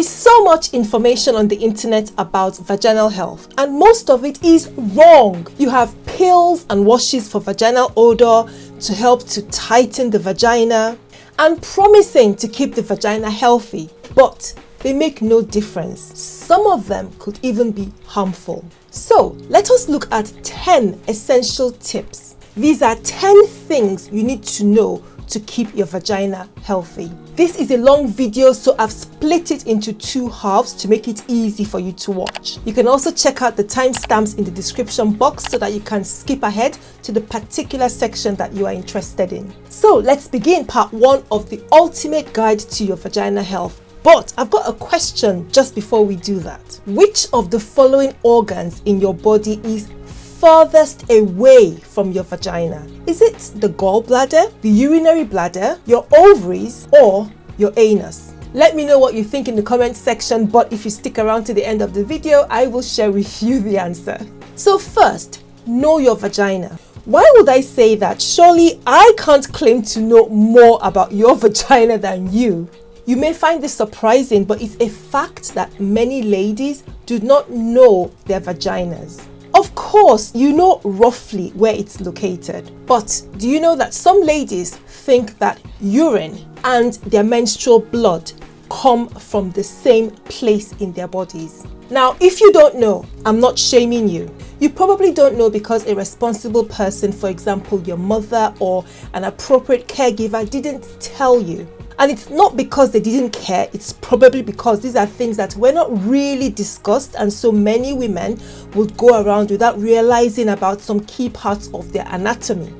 is so much information on the internet about vaginal health, and most of it is wrong. You have pills and washes for vaginal odor to help to tighten the vagina and promising to keep the vagina healthy, but they make no difference. Some of them could even be harmful. So let us look at 10 essential tips. These are 10 things you need to know to keep your vagina healthy. This is a long video, so I've split it into 2 halves to make it easy for you to watch. You can also check out the timestamps in the description box so that you can skip ahead to the particular section that you are interested in. So let's begin part 1 of the ultimate guide to your vagina health. But I've got a question just before we do that. Which of the following organs in your body is furthest away from your vagina? Is it the gallbladder, the urinary bladder, your ovaries, or your anus? Let me know what you think in the comment section, but if you stick around to the end of the video, I will share with you the answer. So first, know your vagina. Why would I say that? Surely I can't claim to know more about your vagina than you. You may find this surprising, but it's a fact that many ladies do not know their vaginas. Of course, you know roughly where it's located, but do you know that some ladies think that urine and their menstrual blood come from the same place in their bodies? Now, if you don't know, I'm not shaming you. You probably don't know because a responsible person, for example, your mother or an appropriate caregiver, didn't tell you. And it's not because they didn't care, it's probably because these are things that were not really discussed, and so many women would go around without realizing about some key parts of their anatomy.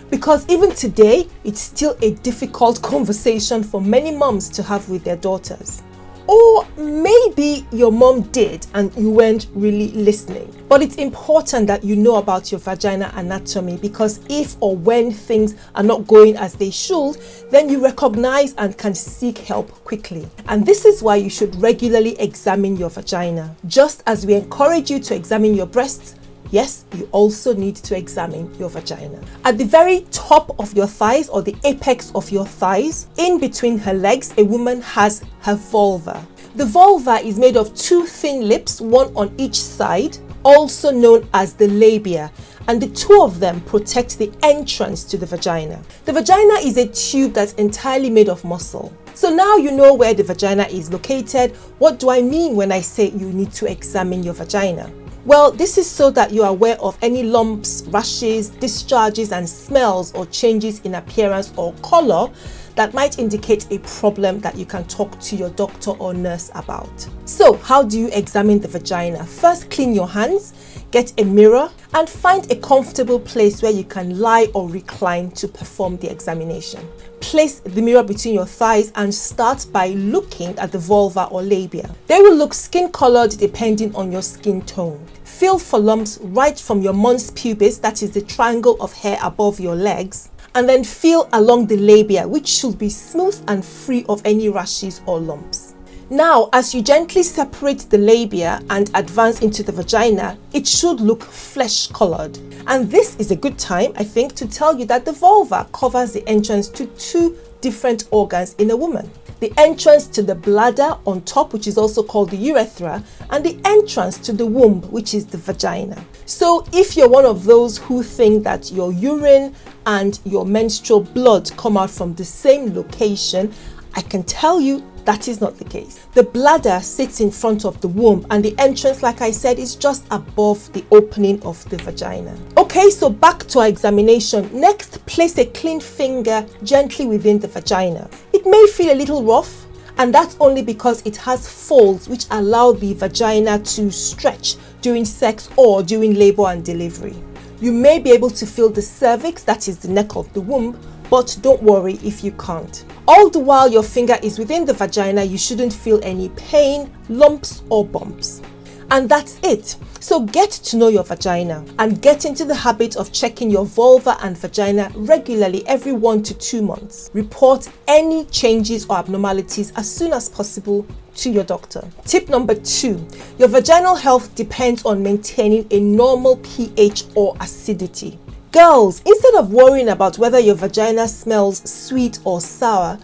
Because even today, it's still a difficult conversation for many moms to have with their daughters. Or maybe your mom did and you weren't really listening. But it's important that you know about your vagina anatomy, because if or when things are not going as they should, then you recognize and can seek help quickly. And this is why you should regularly examine your vagina. Just as we encourage you to examine your breasts, yes, you also need to examine your vagina. At the very top of your thighs, or the apex of your thighs, in between her legs, a woman has her vulva. The vulva is made of 2 thin lips, one on each side, also known as the labia, and the 2 of them protect the entrance to the vagina. The vagina is a tube that's entirely made of muscle. So now you know where the vagina is located. What do I mean when I say you need to examine your vagina? Well, this is so that you are aware of any lumps, rashes, discharges, and smells or changes in appearance or color that might indicate a problem that you can talk to your doctor or nurse about. So, how do you examine the vagina? First, clean your hands, get a mirror, and find a comfortable place where you can lie or recline to perform the examination. Place the mirror between your thighs and start by looking at the vulva or labia. They will look skin-colored depending on your skin tone. Feel for lumps right from your mons pubis, that is the triangle of hair above your legs, and then feel along the labia, which should be smooth and free of any rashes or lumps. Now, as you gently separate the labia and advance into the vagina, it should look flesh-colored. And this is a good time, I think, to tell you that the vulva covers the entrance to 2 different organs in a woman. The entrance to the bladder on top, which is also called the urethra, and the entrance to the womb, which is the vagina. So if you're one of those who think that your urine and your menstrual blood come out from the same location, I can tell you that is not the case. The bladder sits in front of the womb, and the entrance, like I said, is just above the opening of the vagina. Okay, so back to our examination. Next, place a clean finger gently within the vagina. It may feel a little rough, and that's only because it has folds which allow the vagina to stretch during sex or during labor and delivery. You may be able to feel the cervix, that is the neck of the womb, but don't worry if you can't. All the while your finger is within the vagina, you shouldn't feel any pain, lumps, or bumps. And that's it. So get to know your vagina and get into the habit of checking your vulva and vagina regularly every 1 to 2 months. Report any changes or abnormalities as soon as possible to your doctor. Tip number 2, your vaginal health depends on maintaining a normal pH or acidity. Girls, instead of worrying about whether your vagina smells sweet or sour,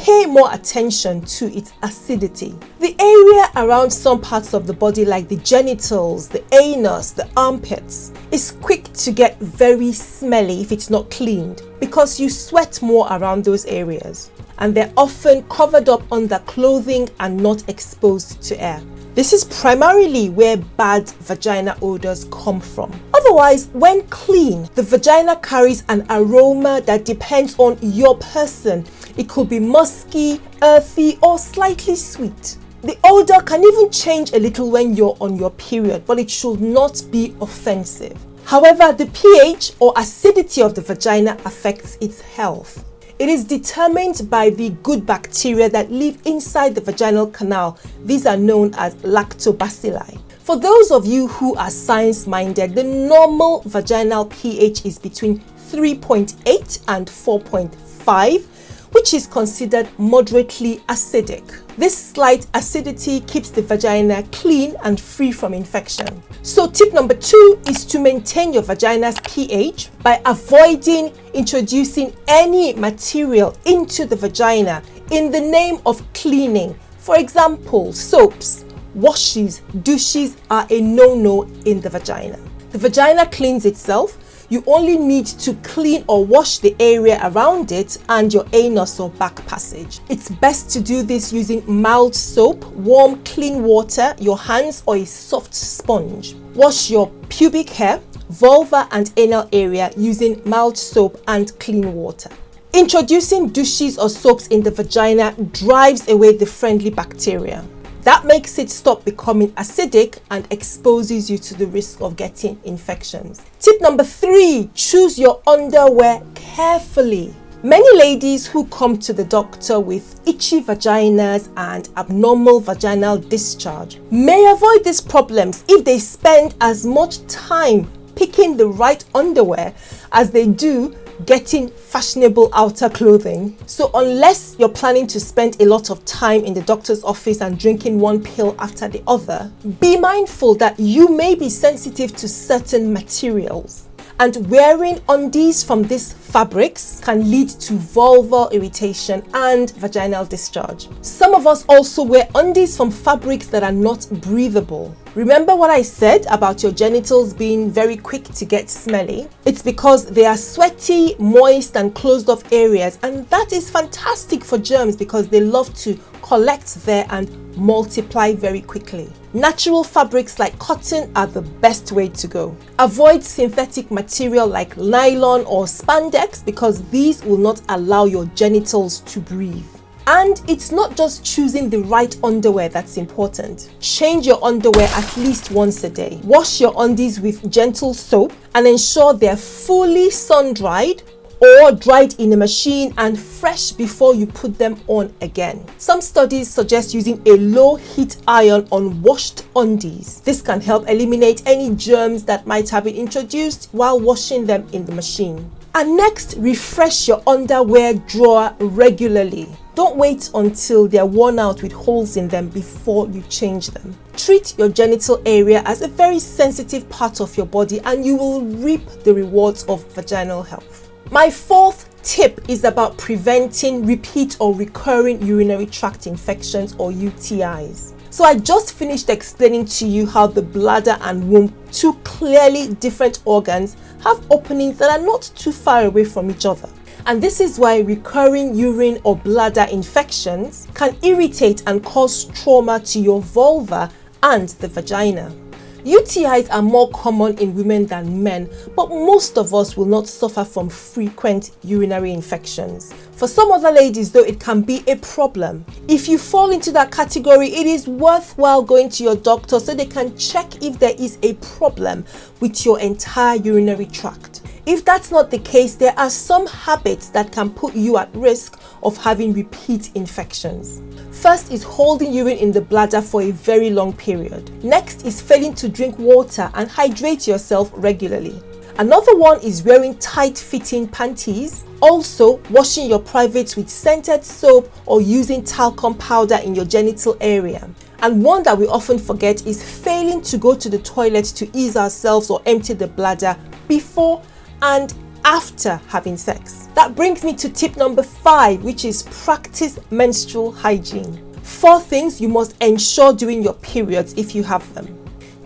Pay more attention to its acidity. The area around some parts of the body like the genitals, the anus, the armpits is quick to get very smelly if it's not cleaned because you sweat more around those areas, and they're often covered up under clothing and not exposed to air. This is primarily where bad vagina odors come from. Otherwise, when clean, the vagina carries an aroma that depends on your person. It could be musky, earthy, or slightly sweet. The odor can even change a little when you're on your period, but it should not be offensive. However, the pH or acidity of the vagina affects its health. It is determined by the good bacteria that live inside the vaginal canal. These are known as lactobacilli. For those of you who are science-minded, the normal vaginal pH is between 3.8 and 4.5, which is considered moderately acidic. This slight acidity keeps the vagina clean and free from infection. So tip number 2 is to maintain your vagina's pH by avoiding introducing any material into the vagina in the name of cleaning. For example, soaps, washes, douches are a no-no in the vagina. The vagina cleans itself. You only need to clean or wash the area around it and your anus or back passage. It's best to do this using mild soap, warm clean water, your hands, or a soft sponge. Wash your pubic hair, vulva and anal area using mild soap and clean water. Introducing douches or soaps in the vagina drives away the friendly bacteria. That makes it stop becoming acidic and exposes you to the risk of getting infections. Tip number 3, choose your underwear carefully. Many ladies who come to the doctor with itchy vaginas and abnormal vaginal discharge may avoid these problems if they spend as much time picking the right underwear as they do getting fashionable outer clothing. So unless you're planning to spend a lot of time in the doctor's office and drinking one pill after the other, be mindful that you may be sensitive to certain materials. And wearing undies from these fabrics can lead to vulval irritation and vaginal discharge. Some of us also wear undies from fabrics that are not breathable. Remember what I said about your genitals being very quick to get smelly? It's because they are sweaty, moist and closed off areas, and that is fantastic for germs because they love to collect there and multiply very quickly. Natural fabrics like cotton are the best way to go. Avoid synthetic material like nylon or spandex because these will not allow your genitals to breathe. And it's not just choosing the right underwear that's important. Change your underwear at least once a day. Wash your undies with gentle soap and ensure they're fully sun-dried or dried in a machine and fresh before you put them on again. Some studies suggest using a low heat iron on washed undies. This can help eliminate any germs that might have been introduced while washing them in the machine. And next, refresh your underwear drawer regularly. Don't wait until they're worn out with holes in them before you change them. Treat your genital area as a very sensitive part of your body and you will reap the rewards of vaginal health. My 4th tip is about preventing repeat or recurring urinary tract infections or UTIs. So I just finished explaining to you how the bladder and womb, two clearly different organs, have openings that are not too far away from each other. And this is why recurring urine or bladder infections can irritate and cause trauma to your vulva and the vagina. UTIs are more common in women than men, but most of us will not suffer from frequent urinary infections. For some other ladies though, it can be a problem. If you fall into that category, it is worthwhile going to your doctor so they can check if there is a problem with your entire urinary tract. If that's not the case, there are some habits that can put you at risk of having repeat infections. First is holding urine in the bladder for a very long period. Next is failing to drink water and hydrate yourself regularly. Another one is wearing tight-fitting panties. Also, washing your privates with scented soap or using talcum powder in your genital area. And one that we often forget is failing to go to the toilet to ease ourselves or empty the bladder before and after having sex. That brings me to tip number 5, which is practice menstrual hygiene. 4 things you must ensure during your periods if you have them.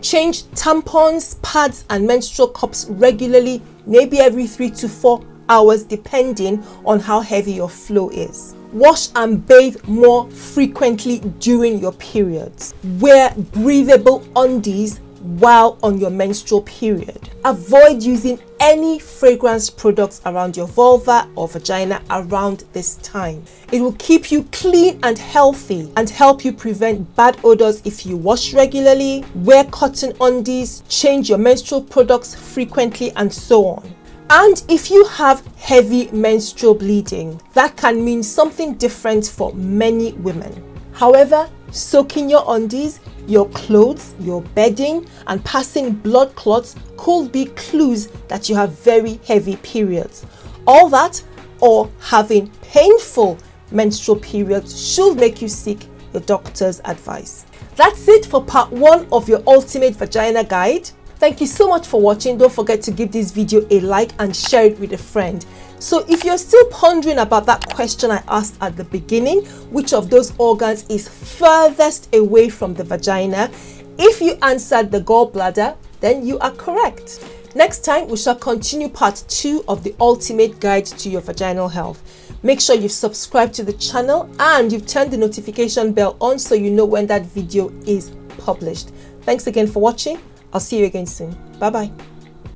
Change tampons, pads and menstrual cups regularly, maybe every 3 to 4 hours depending on how heavy your flow is. Wash and bathe more frequently during your periods. Wear breathable undies while on your menstrual period. Avoid using any fragrance products around your vulva or vagina around this time. It will keep you clean and healthy and help you prevent bad odors if you wash regularly, wear cotton undies, change your menstrual products frequently, and so on. And if you have heavy menstrual bleeding, that can mean something different for many women. However, soaking your undies, your clothes, your bedding, and passing blood clots could be clues that you have very heavy periods. All that, or having painful menstrual periods, should make you seek your doctor's advice. That's it for part 1 of your ultimate vagina guide. Thank you so much for watching. Don't forget to give this video a like and share it with a friend. So if you're still pondering about that question I asked at the beginning, which of those organs is furthest away from the vagina, if you answered the gallbladder, then you are correct. Next time, we shall continue part 2 of the ultimate guide to your vaginal health. Make sure you've subscribed to the channel and you've turned the notification bell on so you know when that video is published. Thanks again for watching. I'll see you again soon. Bye bye.